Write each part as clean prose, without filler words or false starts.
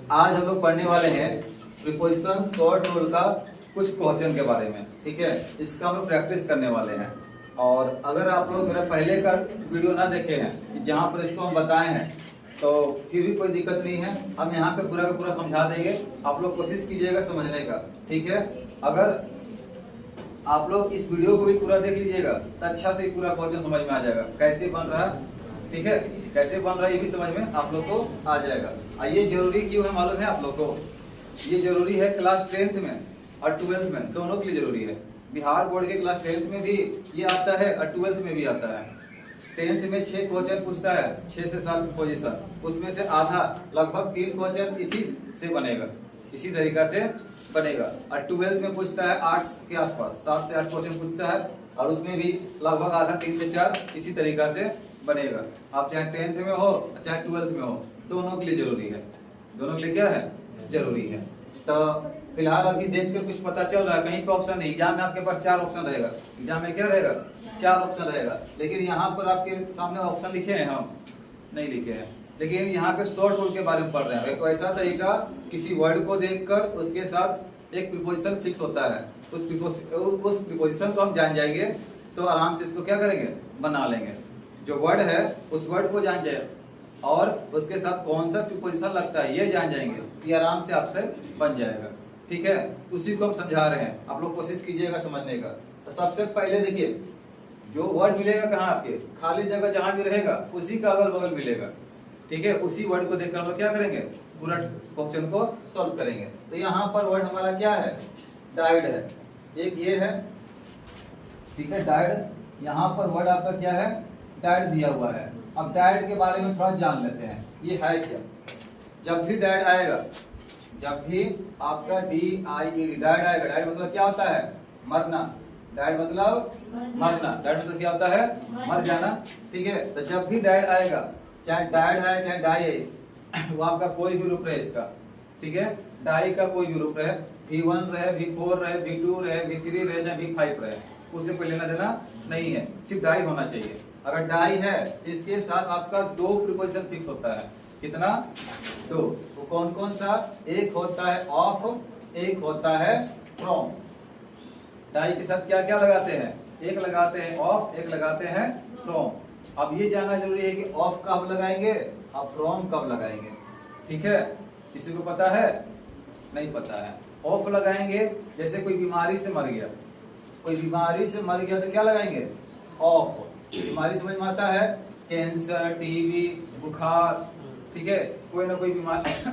आज हम लोग पढ़ने वाले हैं प्रीपोजिशन शॉर्ट रूल का कुछ क्वेश्चन के बारे में। ठीक है, इसका हम लोग प्रैक्टिस करने वाले हैं। और अगर आप लोग मेरा पहले का वीडियो ना देखे हैं जहाँ पर इसको हम बताए हैं तो फिर भी कोई दिक्कत नहीं है, हम यहाँ पे पूरा का पूरा समझा देंगे। आप लोग कोशिश कीजिएगा समझने का। ठीक है, अगर आप लोग इस वीडियो को भी पूरा देख लीजिएगा तो अच्छा से पूरा क्वेश्चन समझ में आ जाएगा कैसे बन रहा है। ठीक है, कैसे बन रहा है ये भी समझ में आप लोग को आ जाएगा। ये जरूरी क्यों है मालूम है आप लोग को? ये जरूरी है क्लास 10th में और 12th में, दोनों के लिए जरूरी है। बिहार बोर्ड के क्लास 10th में भी ये आता है और 12th में भी आता है। 10th में 6 क्वेश्चन पूछता है, 6 से 7 प्रीपोजिशन, उसमें से आधा लगभग 3 क्वेश्चन इसी से बनेगा, इसी तरीका से बनेगा। और 12th में पूछता है 8 के आसपास, 7 से 8 क्वेश्चन पूछता है और उसमें भी लगभग आधा 3 से 4 इसी तरीका से बनेगा। आप चाहे 10th में हो चाहे 12th में हो, दोनों के लिए जरूरी है। दोनों के लिए क्या है? जरूरी है। तो फिलहाल अभी देख कर कुछ पता चल रहा है, कहीं पे ऑप्शन नहीं। एग्जाम में आपके पास 4 ऑप्शन रहेगा। एग्जाम में क्या रहेगा? 4 ऑप्शन रहेगा। लेकिन यहाँ पर आपके सामने ऑप्शन लिखे हैं, हम नहीं लिखे हैं। लेकिन यहाँ पे शॉर्ट रूल के बारे में पढ़ रहे हैं। एक ऐसा तरीका, किसी वर्ड को देखकर उसके साथ एक प्रीपोजिशन फिक्स होता है, उस प्रीपोजिशन को हम जान जाएंगे तो आराम से इसको क्या करेंगे? बना लेंगे। जो वर्ड है उस वर्ड को जान जाए और उसके साथ कौन सा प्रीपोजिशन लगता है ये जान जाएंगे, ये आराम से आपसे बन जाएगा। ठीक है, उसी को हम समझा रहे हैं, आप लोग कोशिश कीजिएगा समझने का। तो सबसे पहले देखिए, जो वर्ड मिलेगा कहाँ आपके खाली जगह जहां भी रहेगा उसी का अगल बगल मिलेगा। ठीक है, उसी वर्ड को देखकर हम लोग क्या करेंगे? पूरा क्वेश्चन को सॉल्व करेंगे। तो यहाँ पर वर्ड हमारा क्या है? डाइड है, एक ये है। ठीक है, डाइड। यहाँ पर वर्ड आपका क्या है? डाइड दिया हुआ है। अब डाइड के बारे में थोड़ा जान लेते हैं, ये है क्या। जब भी डाइड आएगा, जब भी आपका DIED डाइड आएगा, डाइड मतलब क्या होता है? मरना। डाइड मतलब मरना। डाइड मतलब क्या होता है? मर जाना। ठीक है, तो जब भी डाइड आएगा, चाहे डाइड आए चाहे डाई आए, वो आपका कोई भी रूप रहे इसका। ठीक है, डाई का कोई भी रूप रहे, V1 रहे, V4 रहे, V2 रहे, V3 रहे, चाहे V5 रहे, उसे कोई लेना देना नहीं है, सिर्फ डाई होना चाहिए। अगर डाई है इसके साथ आपका 2 प्रीपोजिशन फिक्स होता है। कितना? 2। वो कौन कौन सा? एक होता है ऑफ, एक होता है फ्रॉम। डाई के साथ क्या क्या लगाते हैं? एक लगाते हैं ऑफ, एक लगाते हैं फ्रॉम। अब ये जानना जरूरी है कि ऑफ कब लगाएंगे और फ्रॉम कब लगाएंगे। ठीक है, किसी को पता है? नहीं पता है। ऑफ लगाएंगे जैसे कोई बीमारी से मर गया, कोई बीमारी से मर गया तो क्या लगाएंगे? ऑफ। बीमारी समझ में आता है? कैंसर, टीबी, बुखार। ठीक है, कोई ना कोई बीमारी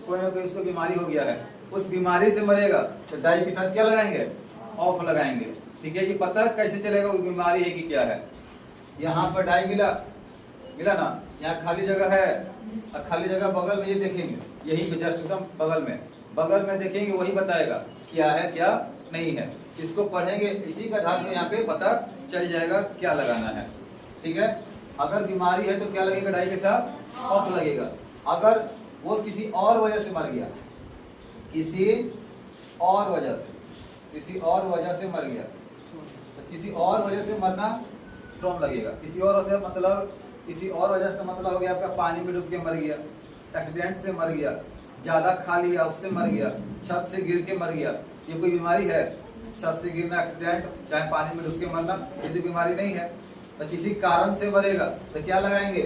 कोई ना कोई उसको बीमारी हो गया है, उस बीमारी से मरेगा तो डाई के साथ क्या लगाएंगे? ऑफ लगाएंगे। ठीक है, ये पता कैसे चलेगा वो बीमारी है कि क्या है? यहाँ पर डाई मिला ना, यहाँ खाली जगह है और खाली जगह बगल में ये देखेंगे, यही पे जस्ट एकदम बगल में देखेंगे, वही बताएगा क्या है क्या नहीं है। इसको पढ़ेंगे, इसी का आधार में यहाँ पे पता चल जाएगा क्या लगाना है। ठीक है, अगर बीमारी है तो क्या लगेगा? डाई के साथ ऑफ लगेगा। अगर वो किसी और वजह से मर गया, किसी और वजह से मर गया, तो किसी और वजह से मरना फ्रॉम लगेगा। किसी और वजह का मतलब हो गया आपका पानी में डूब के मर गया, एक्सीडेंट से मर गया, ज्यादा खा लिया उससे मर गया, छत से गिर के मर गया। ये कोई बीमारी है? छत से गिरना, एक्सीडेंट, चाहे पानी में डूब के मरना, ये तो बीमारी नहीं है। तो किसी कारण से मरेगा तो क्या लगाएंगे?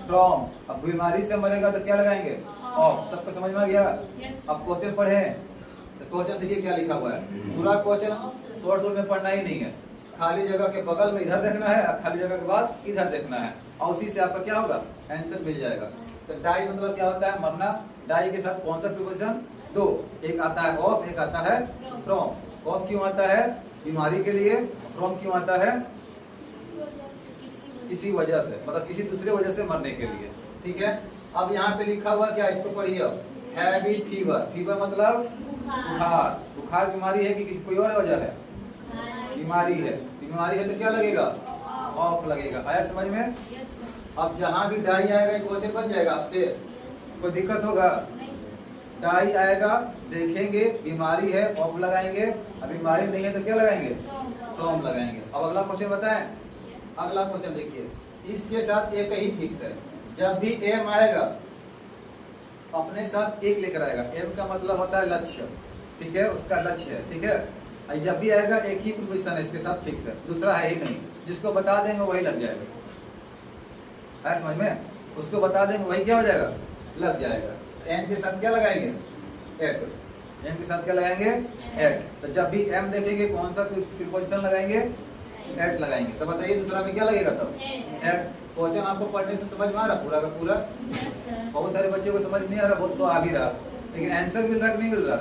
फ्रॉम। अब बीमारी से मरेगा तो क्या लगाएंगे? ऑफ। सबको समझ में आ गया? अब क्वेश्चन पढ़े तो क्वेश्चन देखिए क्या लिखा हुआ है। पूरा क्वेश्चन शॉर्ट रूल में पढ़ना ही नहीं है, खाली जगह के बगल में इधर देखना है और खाली जगह के बाद इधर देखना है और उसी से आपका क्या होगा? आंसर मिल जाएगा। तो डाई मतलब क्या होता है? मरना। डाई के साथ कौन सा प्रीपोजिशन? 2। एक आता है ऑफ, एक आता है फ्रॉम। ऑफ क्यों आता है? बीमारी के लिए। फ्रॉम क्यों आता है? किसी वजह से, मतलब किसी दूसरे वजह से मरने के लिए। ठीक है, अब यहाँ पे लिखा हुआ क्या? इसको पढ़िए। Heavy fever. फीवर मतलब बुखार। बुखार बीमारी है कि किसी कोई और वजह है? बीमारी है। बीमारी है तो क्या लगेगा? ऑफ लगेगा। आया समझ में? अब जहां भी डाई आएगा क्वेश्चन बन जाएगा आपसे, कोई दिक्कत होगा? डाई आएगा, देखेंगे बीमारी है ऑफ लगाएंगे, अब बीमारी नहीं है तो क्या लगाएंगे? फ्रॉम लगाएंगे। अब अगला क्वेश्चन बताएं। अगला क्वेश्चन देखिए, इसके साथ एक ही फिक्स है, जब भी एम आएगा अपने साथ एक लेकर आएगा। एम का मतलब होता है लक्ष्य, ठीक है, उसका लक्ष्य है, ठीक है। जब भी आएगा एक ही प्रीपोजिशन है, इसके साथ फिक्स है, दूसरा है ही नहीं। जिसको बता देंगे वही लग जाएगा, है समझ में? उसको बता देंगे वही क्या हो जाएगा, लग जाएगा। एम के साथ क्या लगाएंगे, एट। एम के साथ क्या लगाएंगे, एट। तो जब भी एम देखेंगे कौन सा प्रीपोजिशन लगाएंगे, एट लगाएंगे। तो बताइए दूसरा में क्या लगेगा तब, एट। क्वेश्चन आपको पढ़ने से समझ में आ रहा पूरा का पूरा? बहुत सारे बच्चों को समझ नहीं आ रहा, बहुत तो आ भी रहा, लेकिन आंसर मिल रहा कि नहीं मिल रहा?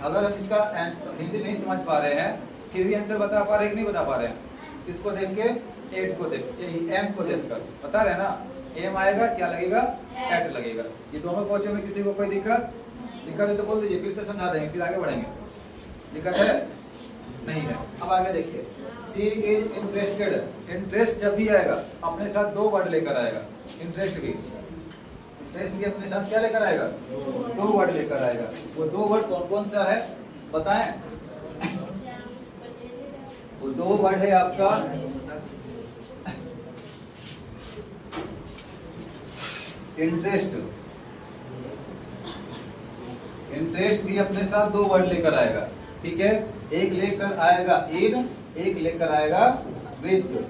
अगर हम इसका हिंदी नहीं समझ पा रहे हैं फिर भी आंसर बता पा रहे हैं कि नहीं बता पा रहे हैं? इसको देख के, एट को देख, एम को देखकर बता रहे हैं ना। एम आएगा क्या लगेगा, एट लगेगा। ये दोनों क्वेश्चन में किसी को कोई दिक्कत है तो बोल दीजिए, फिर से समझा देंगे, फिर आगे बढ़ेंगे। दिक्कत है? नहीं है। अब आगे देखिए, सी इज इंटरेस्टेड। इंटरेस्ट जब भी आएगा अपने साथ दो वर्ड लेकर आएगा। इंटरेस्ट भी अपने साथ क्या लेकर आएगा, दो वर्ड लेकर आएगा। वो दो वर्ड कौन कौन सा है बताएं? वो दो वर्ड है आपका इंटरेस्ट। इंटरेस्ट भी अपने साथ दो वर्ड लेकर आएगा, ठीक है। एक लेकर आएगा इन, एक लेकर आएगा विद।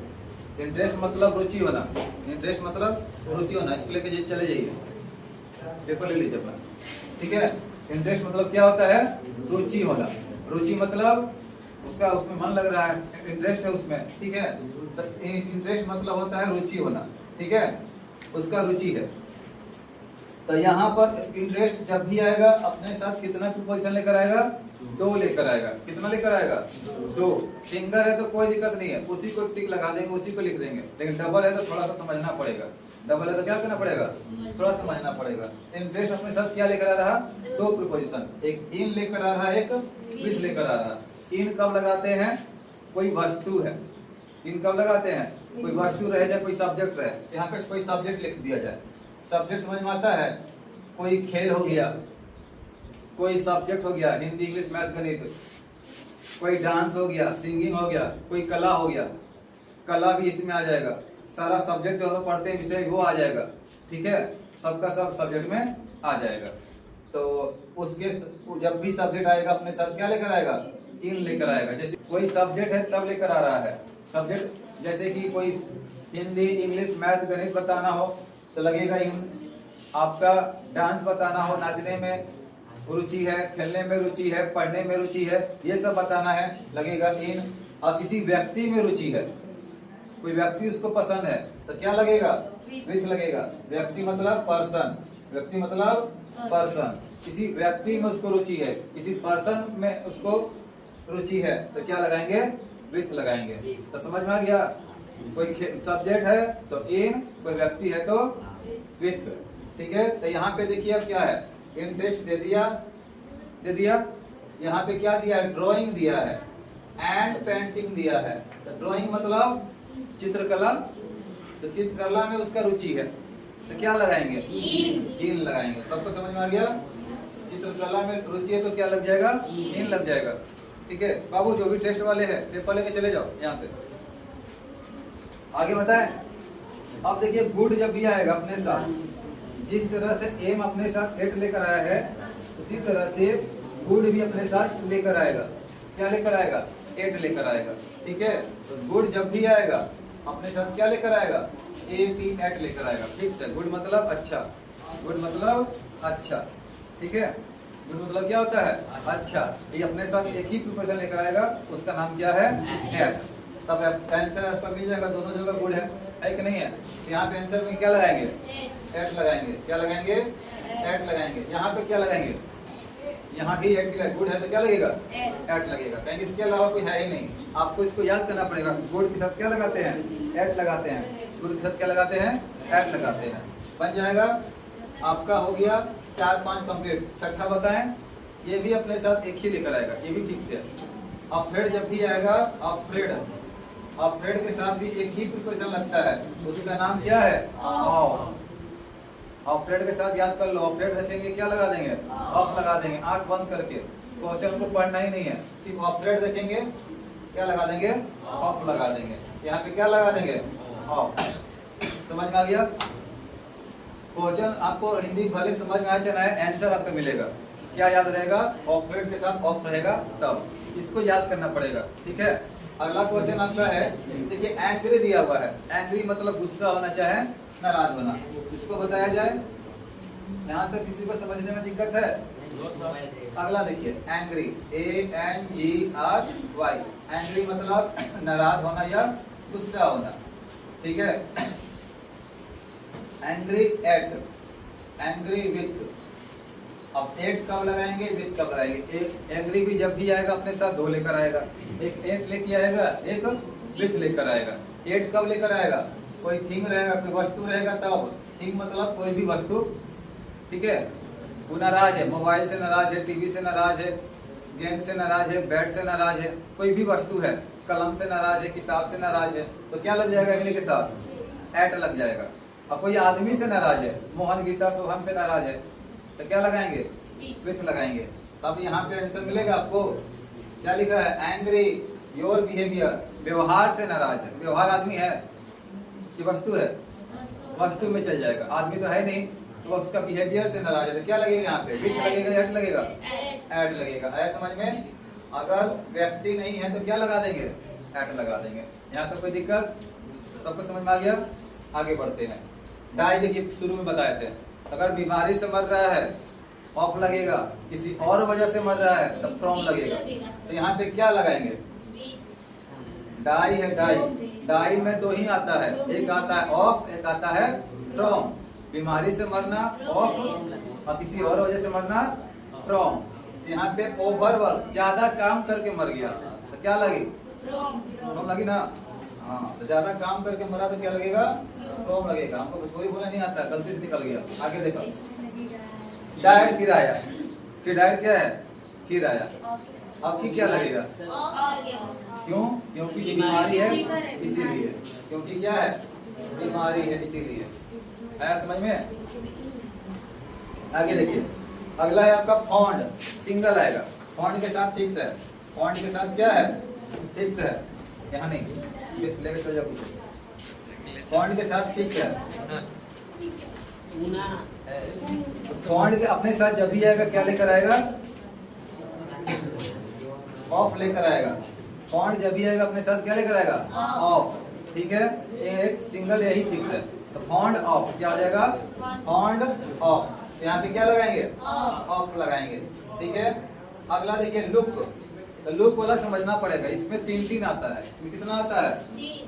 इंटरेस्ट मतलब रुचि होना, इंटरेस्ट मतलब रुचि होना। इसको लेके चले जाइए, पेपर ले लीजिए अपना, ठीक है। इंटरेस्ट मतलब क्या होता है, रुचि होना। रुचि मतलब उसका उसमें मन लग रहा है, इंटरेस्ट है उसमें, ठीक है। तो इंटरेस्ट मतलब होता है रुचि होना, ठीक है, उसका रुचि है। तो यहाँ पर इंटरेस्ट जब भी आएगा अपने साथ कितना प्रीपोजिशन लेकर आएगा, दो लेकर आएगा। कितना लेकर आएगा, दो। सिंगल है तो कोई दिक्कत नहीं है, उसी को टिक लगा देंगे, उसी को लिख देंगे। लेकिन डबल है तो थोड़ा सा समझना पड़ेगा। डबल है तो क्या करना पड़ेगा, थोड़ा समझना पड़ेगा। इंटरेस्ट अपने साथ क्या लेकर आ रहा, दो प्रीपोजिशन, एक इन लेकर आ रहा है, एक विद लेकर आ रहा है। इन कब लगाते हैं, कोई वस्तु है। इन कब लगाते हैं, कोई वस्तु रहे चाहे कोई सब्जेक्ट रहे। यहाँ पे कोई सब्जेक्ट लिख दिया जाए, सब्जेक्ट समझ में आता है। कोई खेल हो गया, कोई सब्जेक्ट हो गया, हिंदी इंग्लिश मैथ गणित। कोई डांस हो गया, सिंगिंग हो गया, कोई कला हो गया, कला भी इसमें आ जाएगा। सारा सब्जेक्ट जो हम पढ़ते हैं विषय वो आ जाएगा, ठीक है, सबका सब सब्जेक्ट में आ जाएगा। तो उसके जब भी सब्जेक्ट आएगा अपने साथ क्या लेकर आएगा, इन लेकर आएगा। जैसे कोई सब्जेक्ट है तब लेकर आ रहा है सब्जेक्ट, जैसे कि कोई हिंदी इंग्लिश मैथ गणित बताना हो तो लगेगा इन। आपका डांस बताना हो, नाचने में रुचि है, खेलने में रुचि है, पढ़ने में रुचि है, ये सब बताना है, लगेगा इन। और किसी व्यक्ति में रुचि है, कोई व्यक्ति उसको पसंद है तो क्या लगेगा, विथ लगेगा। व्यक्ति मतलब पर्सन, व्यक्ति मतलब पर्सन। किसी व्यक्ति में उसको रुचि है, किसी पर्सन में उसको रुचि है तो क्या लगाएंगे, विथ लगाएंगे। तो समझ में आ गया? कोई सब्जेक्ट है तो इन, कोई व्यक्ति है तो विथ, ठीक है। तो यहाँ पे देखिए अब क्या है, इंटरेस्ट दे दिया। यहाँ पे क्या दिया है, ड्राइंग दिया है एंड पेंटिंग दिया है। तो ड्राइंग मतलब चित्रकला, तो चित्रकला में उसका रुचि है तो क्या लगाएंगे, इन लगाएंगे। सबको समझ में आ गया? चित्रकला में रुचि है तो क्या लग जाएगा, इन लग जाएगा, ठीक है। बाबू जो भी टेस्ट वाले हैं पेपर लेके चले जाओ यहाँ से। आगे बताएं। अब देखिए गुड जब भी आएगा अपने साथ, जिस तरह से एम अपने साथ एट लेकर आया है उसी तरह से गुड भी अपने साथ लेकर आएगा। क्या लेकर आएगा, एट लेकर आएगा, ठीक है। तो गुड जब भी आएगा अपने साथ क्या लेकर आएगा, एट लेकर आएगा, फिक्स है। गुड मतलब अच्छा, गुड मतलब अच्छा, ठीक है। गुड मतलब क्या होता है, अच्छा। ये अपने साथ एक ही प्रीपोजिशन लेकर आएगा, उसका नाम क्या है, एट। तब आंसर आपका मिल जाएगा, दोनों जगह गुड है कि नहीं है। यहाँ पे आंसर में क्या लगाएंगे, एट लगाएंगे। क्या लगाएंगे, एट लगाएंगे। यहाँ पे क्या लगाएंगे, यहाँ भी एट गुड है तो क्या लगेगा, एट लगेगा, कहीं इसके अलावा कोई है ही नहीं। आपको इसको याद करना पड़ेगा। गुड के साथ क्या लगाते हैं, एट लगाते हैं। गुड के साथ क्या लगाते हैं, एट लगाते हैं। बन जाएगा आपका, हो गया 4-5 कंप्लीट। छठा बताएं, ये भी अपने साथ एक ही लेकर आएगा, ये भी फिक्स है। अफ्रेड जब भी आएगा, अफ्रेड, अफ्रेड के साथ भी एक ही प्रीपोजिशन लगता है, उसका नाम क्या है, ऑफ। अफ्रेड के साथ याद कर लो, अफ्रेड देखेंगे क्या लगा देंगे, ऑफ लगा देंगे, आंख बंद करके। क्वेश्चन को पढ़ना ही नहीं है, सिर्फ अफ्रेड देखेंगे क्या लगा देंगे, ऑफ लगा देंगे। यहाँ पे क्या लगा देंगे, ऑफ। समझ में आ गया? क्वेश्चन आपको हिंदी भले समझ में आए चाहे ना आए, आंसर आपका मिलेगा। क्या याद रहेगा? ऑपरेट के साथ ऑफ रहेगा तब, इसको याद करना पड़ेगा। ठीक है, अगला क्वेश्चन आपका है, देखिए एंग्री दिया हुआ है। एंग्री मतलब गुस्सा होना चाहे नाराज होना, इसको बताया जाए। यहाँ तक किसी को समझने में दिक्कत है? अगला देखिए एंग्री, ANGRY, एंग्री मतलब नाराज होना या गुस्सा होना। ठीक है, एंग्री एट, एंग्री विथ। अब एट कब लगाएंगे, विथ कब लगाएंगे? एक एंग्री भी जब भी आएगा अपने साथ दो लेकर आएगा, एक एट लेके आएगा, एक विथ लेकर आएगा। एट कब लेकर आएगा? कोई थिंग रहेगा, कोई वस्तु रहेगा तब। थिंग मतलब कोई भी वस्तु। ठीक है, वो नाराज है, मोबाइल से नाराज है, टीवी से नाराज है, गेंद से नाराज है, बैट से नाराज है, कोई भी वस्तु है, कलम से नाराज है, किताब से नाराज है, तो क्या लग जाएगा इनके साथ? एट लग जाएगा। अब कोई आदमी से नाराज है, मोहन गीता सोहन से नाराज है, तो क्या लगाएंगे? विथ लगाएंगे। तब यहाँ पे आंसर मिलेगा आपको। क्या लिखा है? एंग्री योर बिहेवियर, व्यवहार से नाराज है। व्यवहार आदमी है कि वस्तु है? वस्तु में चल जाएगा, आदमी तो है नहीं, तो उसका बिहेवियर से नाराज है, तो क्या लगेगा यहाँ पे? विथ लगेगा, एट लगेगा, एट लगेगा। आया समझ में? अगर व्यक्ति नहीं है तो क्या लगा देंगे? एट लगा देंगे। यहाँ तक कोई दिक्कत? सबको समझ में आ गया? आगे बढ़ते हैं। डाई देखिए शुरू में बताए थे, अगर बीमारी से मर रहा है ऑफ लगेगा, किसी और वजह से मर रहा है तब फ्रॉम लगेगा। तो यहाँ पे क्या लगाएंगे? डाई है, डाई, डाई में दो ही आता है, एक आता है ऑफ, एक आता है फ्रॉम। बीमारी से मरना ऑफ और किसी और वजह से मरना फ्रॉम। यहाँ पे ओवरवर्क, ज्यादा काम करके मर गया तो क्या लगी? फ्रॉम लगी ना। हाँ, तो ज्यादा काम करके मरा तो क्या लगेगा? फ्रॉम लगेगा। हमको भोजपुरी बोलना नहीं आता, गलती से निकल गया। आगे देखो, डाइट फिर आया, फिर डाइट क्या है? फिर आया, अब की क्या लगेगा? क्यों? क्योंकि बीमारी है इसीलिए। क्योंकि क्या है? बीमारी है इसीलिए। आया समझ में? आगे देखिए, अगला है आपका फॉन्ड, सिंगल आएगा। फॉन्ड के साथ फिक्स है, फॉन्ड के साथ क्या है? फिक्स है। यहाँ नहीं, लेके चल जाओ। फॉन्ड के साथ फिक्स है। फॉन्ड के अपने साथ जब भी आएगा क्या लेकर आएगा? ऑफ लेकर आएगा। फॉन्ड जब भी आएगा अपने साथ क्या लेकर आएगा? ऑफ। ठीक है, एक सिंगल यही फिक्स है। तो फॉन्ड ऑफ क्या हो जाएगा? Fond of. यहाँ पे क्या लगाएंगे? ऑफ लगाएंगे। ठीक है, अगला देखिए लुक, तो लुक वाला समझना पड़ेगा। इसमें तीन तीन आता है। इसमें कितना आता है?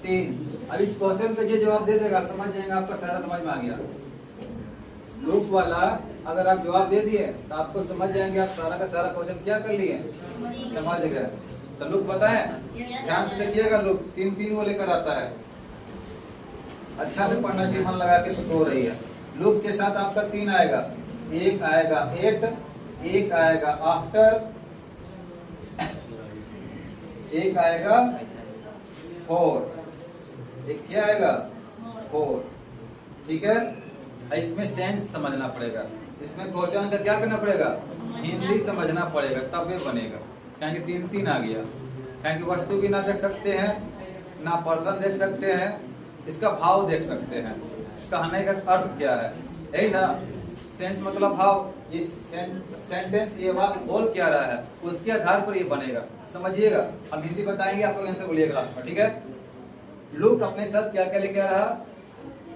तीन। अब इस क्वेश्चन का ये जवाब दे देगा, समझ जाएंगे, आपका सारा समझ में आ गया। लुक वाला अगर आप जवाब दे दिए तो आपको समझ जाएंगे, आप सारा का सारा क्वेश्चन क्या कर लिए? समझ गए। तो लुक पता है? ध्यान से देखिएगा, लुक तीन तीन वो लेकर आता है। अच्छा से पढ़ना चाहिए, मन लगा के तो सो रही है। लुक के साथ आपका तीन आएगा, एक आएगा एट, एक आएगा आफ्टर, एक आएगा फोर, एक क्या आएगा? फोर। ठीक है, इसमें सेंस समझना पड़ेगा। इसमें क्वेश्चन का क्या करना पड़ेगा? हिंदी समझना पड़ेगा, तब ये बनेगा। क्योंकि तीन तीन आ गया, क्योंकि वस्तु भी ना देख सकते हैं, ना पर्सन देख सकते हैं, इसका भाव देख सकते हैं। कहने का अर्थ क्या है? यही ना, सेंस मतलब भाव। इस सेंटेंस ये वाक्य बोल क्या रहा है, उसके आधार पर ये बनेगा। समझिएगा, हम हिंदी बताएंगे, आप लोग आंसर बोलिएगा लास्ट में। ठीक है, लुक अपने साथ क्या क्या लेके आ रहा?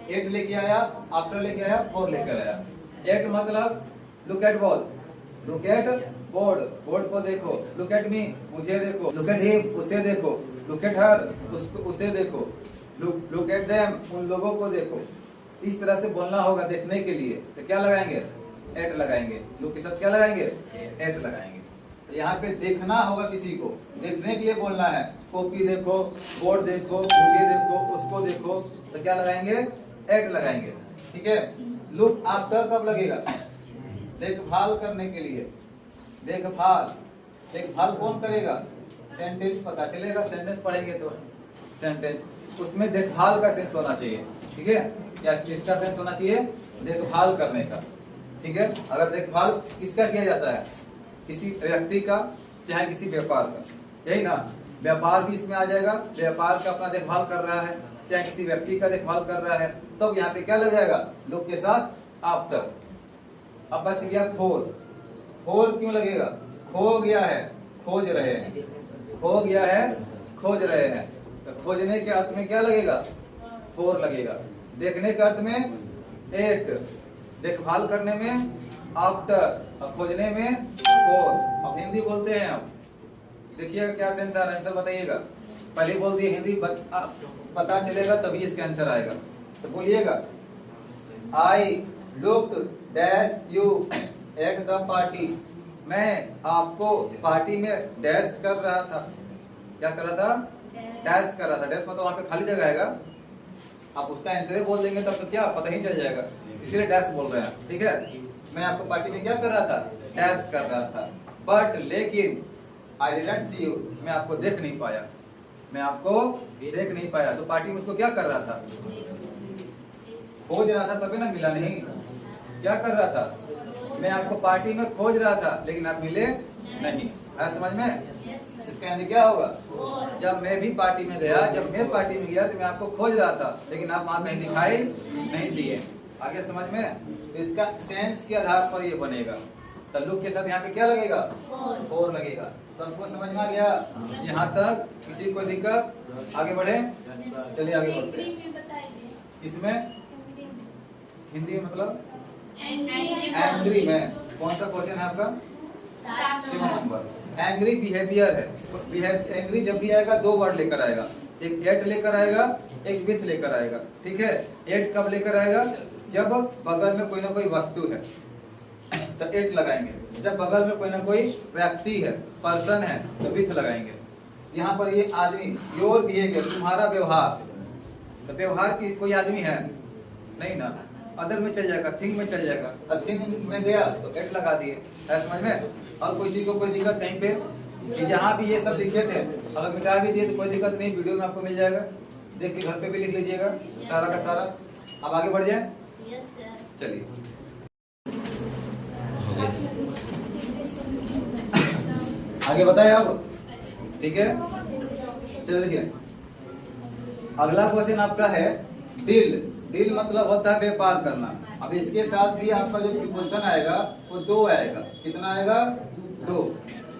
एट लेके आया, आफ्टर लेके आया, फोर लेकर आया। एट मतलब look at ball, look at board, board को देखो। लुक एट मी, मुझे देखो। लुक एट हिम, उसे देखो। लुक एट हर, उसे देखो। लुक एट देम, उन लोगों को देखो। इस तरह से बोलना होगा देखने के लिए, तो क्या लगाएंगे? एट लगाएंगे। लुक के साथ क्या लगाएंगे? एट लगाएंगे। यहाँ पे देखना होगा, किसी को देखने के लिए बोलना है। कॉपी देखो, बोर्ड देखो, मुझे देखो, उसको देखो, तो क्या लगाएंगे? एट लगाएंगे। ठीक है, लुक आफ्टर कब लगेगा? देखभाल करने के लिए। देखभाल, देखभाल कौन करेगा? सेंटेंस पता चलेगा, सेंटेंस पढ़ेंगे तो सेंटेंस, उसमें देखभाल का सेंस होना चाहिए। ठीक है, क्या किसका सेंस होना चाहिए? देखभाल करने का। ठीक है, अगर देखभाल किसका किया जाता है? किसी व्यक्ति का, चाहे किसी व्यापार का, यही ना। व्यापार भी इसमें आ जाएगा, व्यापार का अपना देखभाल कर रहा है, चाहे किसी व्यक्ति का देखभाल कर रहा है, तब यहाँ पे क्या लग जाएगा? लुक के साथ आफ्टर। अब बच गया फोर। फोर क्यों लगेगा? खो गया है, खोज रहे हैं, खो गया है, खोज रहे हैं। तो खोजने के अर्थ में क्या लगेगा? फोर लगेगा। देखने के अर्थ में एट, देखभाल करने में आफ्टर, और खोजने में फोर। अब हिंदी बोलते हैं हम, देखिएगा क्या सेंस आ रहा है, आंसर बताइएगा। पहले बोल दिए हिंदी पता चलेगा तभी इसका आंसर आएगा। तो बोलिएगा, I looked dash you at the party. मैं आपको पार्टी में डैश कर रहा था। क्या कर रहा था? डैश कर रहा था। डैश मतलब वहां पे खाली जगह आएगा, आप उसका आंसर बोल देंगे तब तो क्या पता ही चल जाएगा, इसीलिए डैश बोल रहे हैं। ठीक है, मैं आपको पार्टी में क्या कर रहा था? डैश कर रहा था। बट लेकिन आई डिडंट सी यू, मैं आपको देख नहीं पाया, मैं आपको देख नहीं पाया। तो पार्टी में उसको क्या कर रहा था? खोज रहा था, तभी ना मिला नहीं। क्या कर रहा था? मैं आपको पार्टी में खोज रहा था लेकिन आप मिले नहीं। आया समझ में? इसका यानी क्या होगा? जब मैं भी पार्टी में गया, जब मैं पार्टी में गया तो मैं आपको खोज रहा था लेकिन आप वहां कहीं दिखाई नहीं दिए। आगे समझ में? तो इसका सेंस के आधार पर ये बनेगा। तल्लुक के साथ यहाँ पे क्या लगेगा? फोर लगेगा। सबको समझ में आ गया यहाँ तक? किसी को दिक्कत? आगे बढ़े, चलिए आगे बढ़ते हैं। इसमें हिंदी में मतलब एंग्री में कौन सा क्वेश्चन है आपका? 7 नंबर। एंग्री बिहेवियर है। एंग्री जब भी आएगा दो वर्ड लेकर आएगा, एक एट लेकर आएगा, एक विथ लेकर आएगा। ठीक है, एट कब लेकर आएगा? जब बगल में कोई ना कोई वस्तु है तो एट लगाएंगे। जब बगल में कोई ना कोई व्यक्ति है, पर्सन है, तो विथ लगाएंगे। यहाँ पर ये आदमी, योर बिहेवियर, तुम्हारा व्यवहार। तो व्यवहार की कोई आदमी है नहीं ना, अदर में चल जाएगा, थिंग में चल जाएगा। अब थिंग में गया तो एट लगा दिए। समझ में? और किसी को कोई दिक्कत कहीं पे कि जहाँ भी ये सब लिखे थे अगर मिटा भी दिए तो कोई दिक्कत नहीं, वीडियो में आपको मिल जाएगा, देख के घर पे भी लिख लीजिएगा सारा का सारा। अब आगे बढ़ जाए, चलिए आगे बताए अब। ठीक है, चलिए देखिए अगला क्वेश्चन आपका है डील। डील मतलब होता है व्यापार करना। अब इसके साथ भी आपका जो प्रीपोजिशन आएगा वो दो आएगा। कितना आएगा? दो।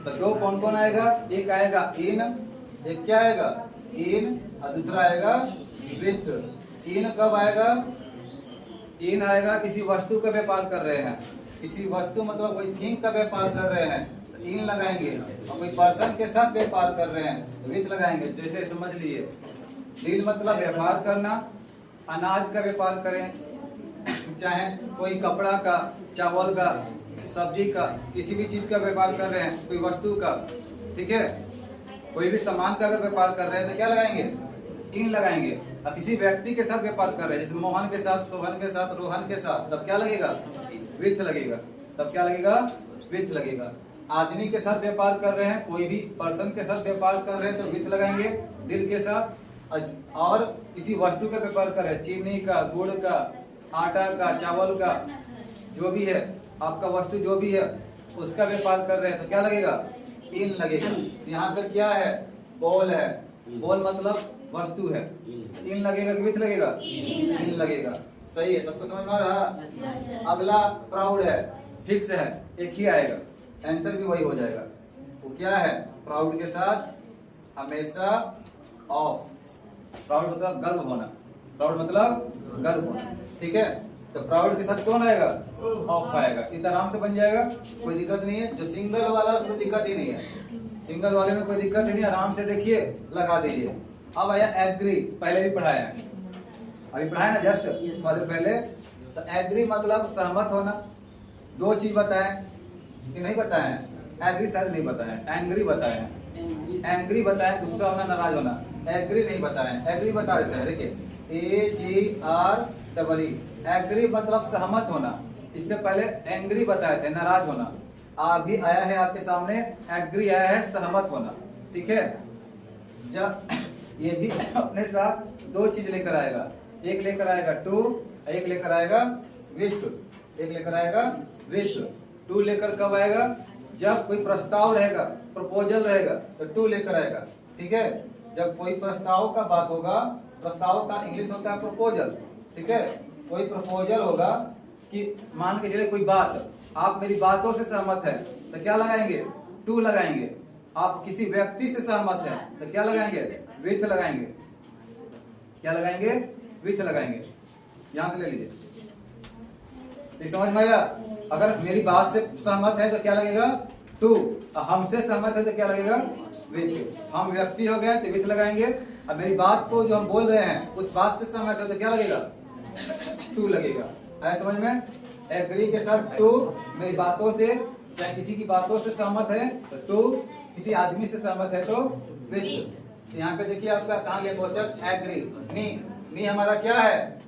तो दो कौन कौन आएगा? एक आएगा इन, एक क्या आएगा? इन, और दूसरा आएगा विथ। इन कब आएगा? इन आएगा किसी वस्तु का व्यापार कर रहे हैं, किसी वस्तु मतलब कोई थिंग का व्यापार कर रहे हैं तो इन लगाएंगे। और कोई पर्सन के साथ व्यापार कर रहे हैं तो विथ लगाएंगे। जैसे समझ लिए, डील मतलब व्यापार करना, अनाज का व्यापार करें, चाहे कोई कपड़ा का, चावल का, सब्जी का, किसी भी चीज का व्यापार कर रहे हैं, कोई वस्तु का। ठीक है, कोई भी सामान का अगर व्यापार कर रहे हैं तो क्या लगाएंगे? इन लगाएंगे। और किसी व्यक्ति के साथ व्यापार कर रहे हैं, जैसे मोहन के साथ, सोहन के साथ, रोहन के साथ, तब क्या लगेगा? विथ लगेगा। तब क्या लगेगा? विथ लगेगा। आदमी के साथ व्यापार कर रहे हैं, कोई भी पर्सन के साथ व्यापार कर रहे हैं तो विथ लगाएंगे डील के साथ। और किसी वस्तु का व्यापार कर रहे हैं, चीनी का, गुड़ का, आटा का, चावल का, जो भी है आपका वस्तु जो भी है उसका व्यापार कर रहे हैं तो क्या लगेगा? इन लगेगा। यहाँ पे क्या है? बॉल है। बॉल मतलब वस्तु है। इन लगेगा कि विथ लगेगा? इन लगेगा। सही है, सबको समझ में आ रहा? अगला प्राउड है, फिक्स है, एक ही आएगा, आंसर भी वही हो जाएगा। वो क्या है? प्राउड के साथ हमेशा ऑफ। प्राउड मतलब गर्व होना। प्राउड मतलब गर्व होना। ठीक है, तो प्राउड के साथ कौन आएगा? ऑफ आएगा। इतना आराम से बन जाएगा, कोई दिक्कत नहीं है। जो सिंगल वाला उसमें दिक्कत ही नहीं है, सिंगल वाले में कोई दिक्कत ही नहीं, आराम से देखिए लगा दीजिए। अब आया एग्री, पहले भी पढ़ाया है, अभी पढ़ाया ना जस्ट थोड़ा देर पहले। तो एग्री मतलब सहमत होना। दो चीज बताए कि नहीं बताए? एग्री शायद नहीं बताए, एंग्री बताए। एंग्री बताए गुस्सा होना, नाराज होना। एग्री नहीं बताए, एग्री बता देते हैं। देखिए AGREE, एग्री मतलब सहमत होना। इससे पहले एंग्री बताए थे, नाराज होना। अभी आया है आपके सामने एग्री आया है, सहमत होना। ठीक है, जब ये भी अपने साथ दो चीज लेकर आएगा, एक लेकर आएगा टू, एक लेकर आएगा विथ। एक लेकर आएगा विथ। टू लेकर कब आएगा? जब कोई प्रस्ताव रहेगा, प्रपोजल रहेगा तो टू लेकर आएगा। ठीक है, जब कोई प्रस्ताव का बात होगा, प्रस्ताव का इंग्लिश होता है प्रपोजल। ठीक है, कोई प्रपोजल होगा कि मान के चले कोई बात, आप मेरी बातों से सहमत है तो क्या लगाएंगे? टू लगाएंगे। आप किसी व्यक्ति से सहमत है तो क्या लगाएंगे? विथ लगाएंगे। क्या लगाएंगे? विथ लगाएंगे। यहां से ले लीजिए, समझ में आया? अगर मेरी बात से सहमत है तो क्या लगेगा? टू। हमसे सहमत है तो क्या लगेगा? विथ। हम व्यक्ति हो गए तो विथ लगाएंगे। अब मेरी बात को जो हम बोल रहे हैं उस बात से सहमत है तो क्या लगेगा? टू लगेगा। आया समझ में? एग्री के साथ टू, मेरी बातों से, चाहे किसी की बातों से सहमत है तो टू, किसी आदमी से सहमत है तो विथ। यहाँ पे देखिए आपका कहा गया क्वेश्चन एग्री। मी हमारा क्या है?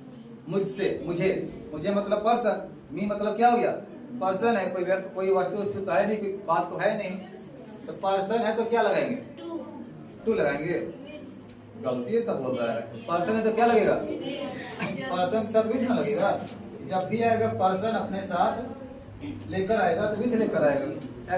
मुझसे, मुझे मतलब पर्सन। मी मतलब क्या हो गया? पर्सन है, कोई वस्तु तो है नहीं, कोई बात तो है नहीं, तो पर्सन है तो क्या लगाएंगे? टू लगाएंगे। गलती सब बोल रहा है। पर्सन है तो क्या लगेगा? पर्सन के साथ विथ ना लगेगा। जब भी आएगा पर्सन अपने साथ लेकर आएगा तो विथ लेकर आएगा।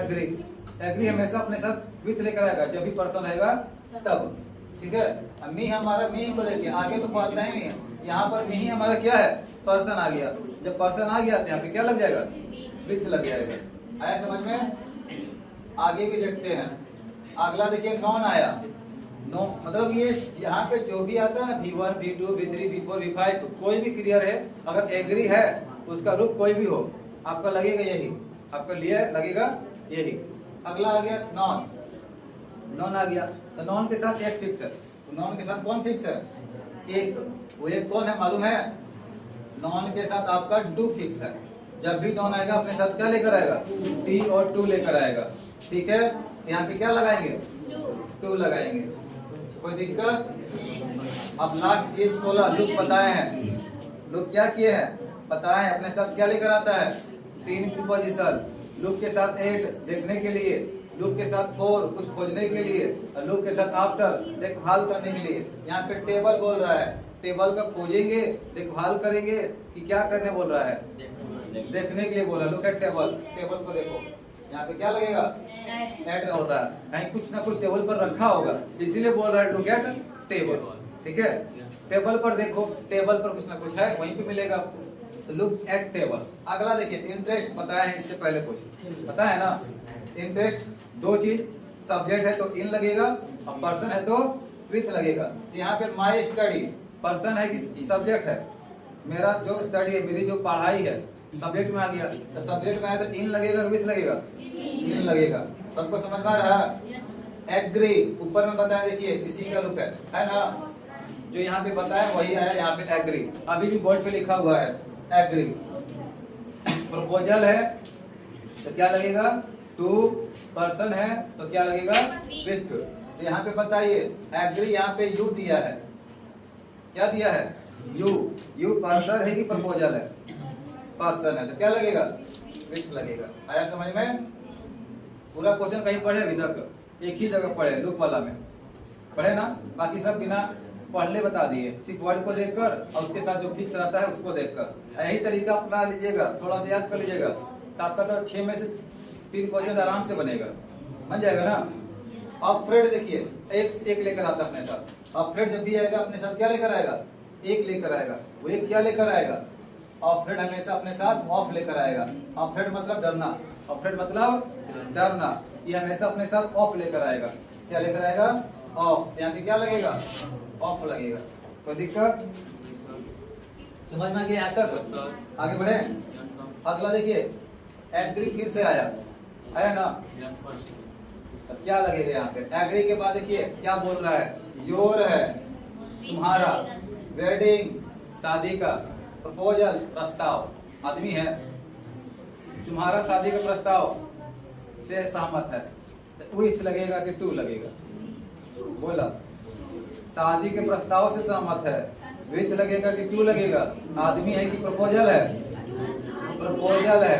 एग्री हमेशा अपने साथ विथ लेकर आएगा जब भी पर्सन आएगा तब। ठीक है? अब मी हमारा, मी को देखिए आगे तो बोलता ही नहीं है, यहाँ पर मी हमारा क्या है? पर्सन आ गया। जब पर्सन आ गया तो यहाँ पे क्या लग जाएगा? विथ लग जाएगा। आया समझ में? आगे भी देखते हैं। अगला देखिए नॉन आया। नो मतलब ये यहाँ पे जो भी आता है ना, V1, V2, V3, V4, V5, कोई भी क्लियर है, अगर एग्री है उसका रूप कोई भी हो, आपका लगेगा यही, आपका लिए लगेगा यही। अगला आ गया नॉन। नॉन आ गया तो नॉन के साथ एक फिक्स है। तो नॉन के साथ कौन फिक्स है? एक। वो एक कौन है मालूम है? नॉन के साथ आपका डू फिक्स है। जब भी नॉन आएगा अपने साथ क्या लेकर आएगा? टी और टू लेकर आएगा। ठीक है? यहाँ पे क्या लगाएंगे? टू लगाएंगे। कोई दिक्कत? अब लास्ट 16 लुक बताए हैं। लुक क्या किए हैं? बताए हैं अपने साथ क्या लेकर आता है? 3 प्रीपोजिशन। लुक के साथ 8 देखने के लिए, लुक के साथ 4 कुछ खोजने के लिए, और लुक के साथ आफ्टर देखभाल करने के लिए। यहाँ पे टेबल बोल रहा है, टेबल का खोजेंगे, देखभाल करेंगे कि क्या करने बोल रहा है? देखने के लिए बोल रहा है। लुक एट टेबल, टेबल को देखो। यहाँ पे क्या लगेगा? एट हो रहा है, कहीं कुछ ना कुछ टेबल पर रखा होगा, इसीलिए बोल रहा है लुक एट टेबल। ठीक है? टेबल पर देखो, टेबल पर कुछ ना कुछ है, वहीं पे मिलेगा आपको। तो लुक एट टेबल। अगला देखिए इंटरेस्ट बताया है, इससे पहले कुछ पता है ना? इंटरेस्ट दो चीज, सब्जेक्ट है तो इन लगेगा और पर्सन है तो विथ लगेगा। यहाँ पे माई स्टडी, पर्सन है कि सब्जेक्ट है? मेरा जो स्टडी है, मेरी जो पढ़ाई है, सब्जेक्ट में आ गया। तो सब्जेक्ट में आया तो इन लगेगा, विथ लगेगा? इन लगेगा। सबको समझ में आ रहा है? एग्री ऊपर में बताया, देखिए इसी का रूप है ना? जो यहाँ पे बताया वही आया यहाँ पे एग्री। अभी भी बोर्ड पे लिखा हुआ है एग्री। प्रपोजल है तो क्या लगेगा? टू। पर्सन है तो क्या लगेगा? विथ। तो यहाँ पे बताइए एग्री, यहाँ पे यू दिया है। क्या दिया है? यू। यू पर्सन है कि प्रपोजल है? पर्सन है तो क्या लगेगा? विथ लगेगा। आया समझ में? पूरा क्वेश्चन कहीं पढ़े अभी तक? एक ही जगह पढ़े, लुक वाला में पढ़े ना, बाकी सब बिना पढ़ले बता दिए, सिर्फ वर्ड को देखकर और उसके साथ जो फिक्स रहता है उसको देखकर। यही तरीका अपना लीजिएगा, थोड़ा सा याद कर लीजिएगा तो आपका तो 6 में से 3 क्वेश्चन आराम से बनेगा, बन जाएगा ना। अब फ्रेड देखिए एक लेकर आता है अपने साथ। अब फ्रेड जब भी आएगा अपने साथ क्या लेकर आएगा? एक लेकर आएगा। वो एक क्या लेकर आएगा? ऑफरेड हमेशा अपने साथ ऑफ लेकर आएगा। ऑफरेड मतलब डरना, ऑफरेड मतलब डरना, ये हमेशा अपने साथ ऑफ लेकर आएगा। क्या लेकर आएगा? ऑफ। यहाँ पे क्या लगेगा? ऑफ लगेगा। कोई दिक्कत? समझ में आ गया यहाँ तक? आगे बढ़े। अगला देखिए एग्री फिर से आया ना? अब क्या लगेगा यहाँ पे? एग्री के बाद देखिए क्या बोल रहा है? योर है, तुम्हारा, वेडिंग शादी का, प्रपोजल प्रस्ताव, आदमी है, तुम्हारा शादी का प्रस्ताव से सहमत है तो विथ लगेगा कि टू लगेगा? बोला शादी के प्रस्ताव से सहमत है, विथ लगेगा कि टू लगेगा? आदमी है कि प्रपोजल है? प्रपोजल है,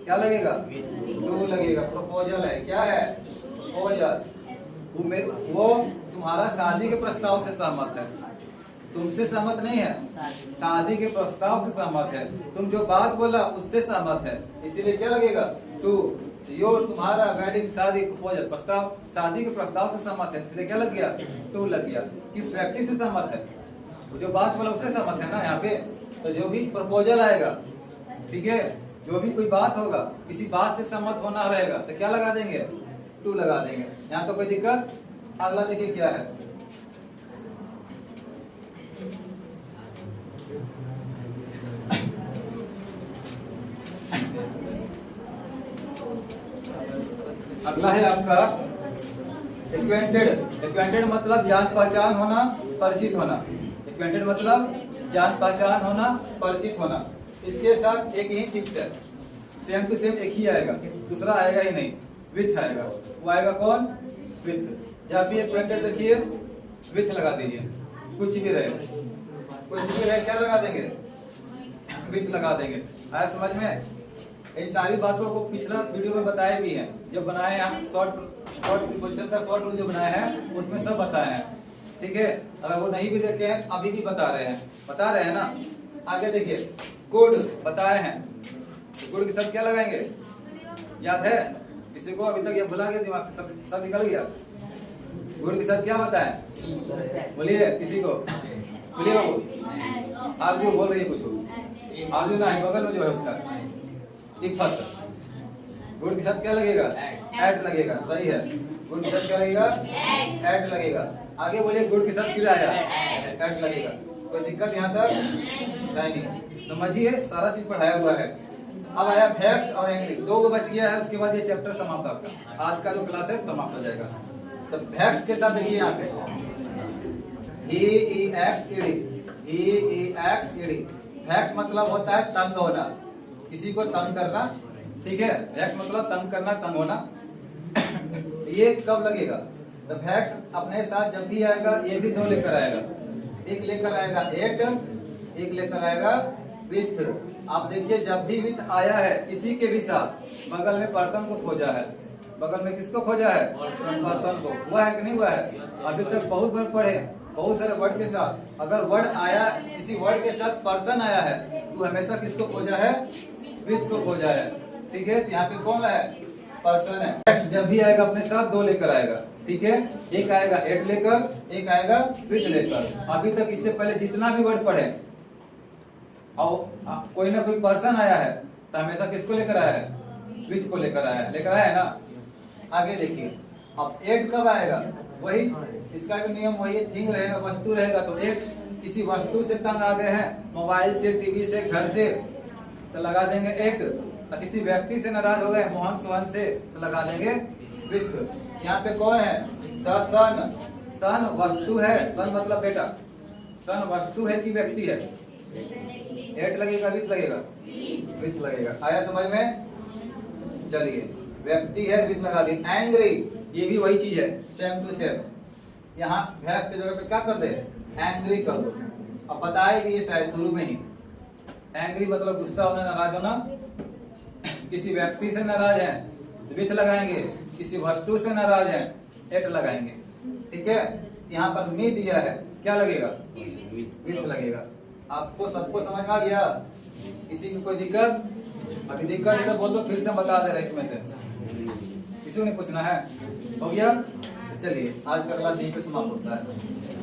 क्या लगेगा? टू लगेगा। प्रपोजल है, क्या है? प्रपोजल। वो तुम्हारा शादी के प्रस्ताव से सहमत है, तुमसे सहमत नहीं है, शादी के प्रस्ताव से सहमत है। तुम जो बात बोला उससे सहमत है, इसीलिए क्या लगेगा? टू। योर तुम्हारा, वेडिंग शादी, प्रपोजल प्रस्ताव, शादी के प्रस्ताव से सहमत है, इसलिए क्या लग गया? टू लग गया। किस व्यक्ति से सहमत है? जो बात बोला उससे सहमत है ना यहाँ पे। तो जो भी प्रपोजल आएगा ठीक है, जो भी कोई बात होगा, किसी बात से सहमत होना रहेगा तो क्या लगा देंगे, टू लगा देंगे। यहाँ तो कोई दिक्कत। अगला देखिए क्या है, अगला है आपका एक्वेंटेड। एक्वेंटेड मतलब जान पहचान होना, परिचित होना। एक्वेंटेड मतलब जान पहचान होना, परिचित होना। इसके साथ एक ही फिक्स है, सेम टू सेम एक ही आएगा, दूसरा आएगा ही नहीं, विथ आएगा। वो आएगा कौन, विथ। जब भी एक्वेंटेड देखिए विथ लगा दीजिए, कुछ भी रहे, कुछ भी रहे क्या लगा देंगे, विथ लगा देंगे। आया समझ में? इन सारी बातों को पिछला वीडियो में बताए भी हैं, जब बनाए हैं हम शॉर्ट प्रीपोजिशन का शॉर्ट रूल जो बनाए हैं उसमें सब बताए हैं, ठीक है। अगर वो नहीं भी देखे हैं अभी भी बता रहे हैं ना। आगे देखिए, गुड बताए हैं, गुड के साथ क्या लगाएंगे, याद है किसी को? अभी तक ये भुला गया, दिमाग से सब निकल गया। गुड के साथ क्या बताए, बोलिए किसी को, बोलिए बाबू। आरजू बोल रही है कुछ, आरजू ना बगल में जो है उसका इफ़त। गुड के साथ क्या लगेगा, एट लगेगा, सही है। गुड के साथ क्या लगेगा, एट लगेगा। आगे बोलिए, गुड के साथ फिर आया एट लगेगा। कोई दिक्कत यहाँ तक नहीं? समझिए, सारा चीज पढ़ाया हुआ है। अब आया फैक्ट्स और एंग्री, दो को बच गया है, उसके बाद ये चैप्टर समाप्त आपका, आज का जो क्लास है समाप्त हो जाएगा। तो फैक्ट्स के साथ देखिए यहाँ पे फैक्ट्स मतलब होता है तंग होना, किसी को तंग करना, ठीक है। फैक्ट्स मतलब तंग करना, तंग होना। ये कब लगेगा, तो फैक्ट्स अपने साथ जब भी आएगा ये भी दो लेकर आएगा, एक लेकर आएगा एट, एक लेकर आएगा विथ। आप देखिए, जब भी विथ आया है किसी के भी साथ, बगल में पर्सन को खोजा है, बगल में किसको खोजा है, पर्सन को। हुआ है कि नहीं हुआ है? अभी तक बहुत बार पढ़े, बहुत सारे वर्ड के साथ अगर वर्ड आया, किसी वर्ड के साथ पर्सन आया है तो हमेशा किसको खोजा है, विथ को खोजा है, ठीक है। यहाँ पे कौन है, पर्सन है। नेक्स्ट जब भी आएगा अपने साथ दो लेकर आएगा, ठीक है। एक आएगा एट लेकर, एक आएगा विथ लेकर। अभी तक इससे पहले जितना भी वर्ड पढ़े और कोई ना कोई पर्सन आया है तो हमेशा किसको लेकर आया है, विथ को लेकर आया है ना। आगे देखिए, अब एट कब आएगा, वही इसका भी नियम वही, थिंग रहेगा, वस्तु रहेगा। तो एट किसी वस्तु से तंग आ गए हैं, मोबाइल से, टीवी से, घर से, तो लगा देंगे एट। तो किसी व्यक्ति से नाराज हो गए, मोहन सोहन से, तो लगा देंगे विथ। यहाँ पे कौन है, द सन। सन वस्तु है, सन मतलब बेटा, सन वस्तु है कि व्यक्ति है, एट लगेगा विथ लगेगा, विथ लगेगा। आया समझ में? चलिए, व्यक्ति है, विथ लगा दी। एंग्री, ये भी वही चीज है, सेम टू सेम। यहाँ भैंस के जगह पे क्या कर दे, एंग्री कर दो। अब बताए भी ये शायद शुरू में ही, एंग्री मतलब गुस्सा होना, नाराज होना। किसी व्यक्ति से नाराज है विथ लगाएंगे, किसी वस्तु से नाराज है एट लगाएंगे, ठीक है। यहाँ पर मी दिया है, क्या लगेगा, विथ लगेगा। आपको सबको समझ में आ गया? किसी की कोई दिक्कत? अभी दिक्कत है तो बोल दो, फिर से बता दे रहे इसमें से, किसी को नहीं पूछना है। हो गया? चलिए, आज का क्लास यहीं पे समाप्त होता है।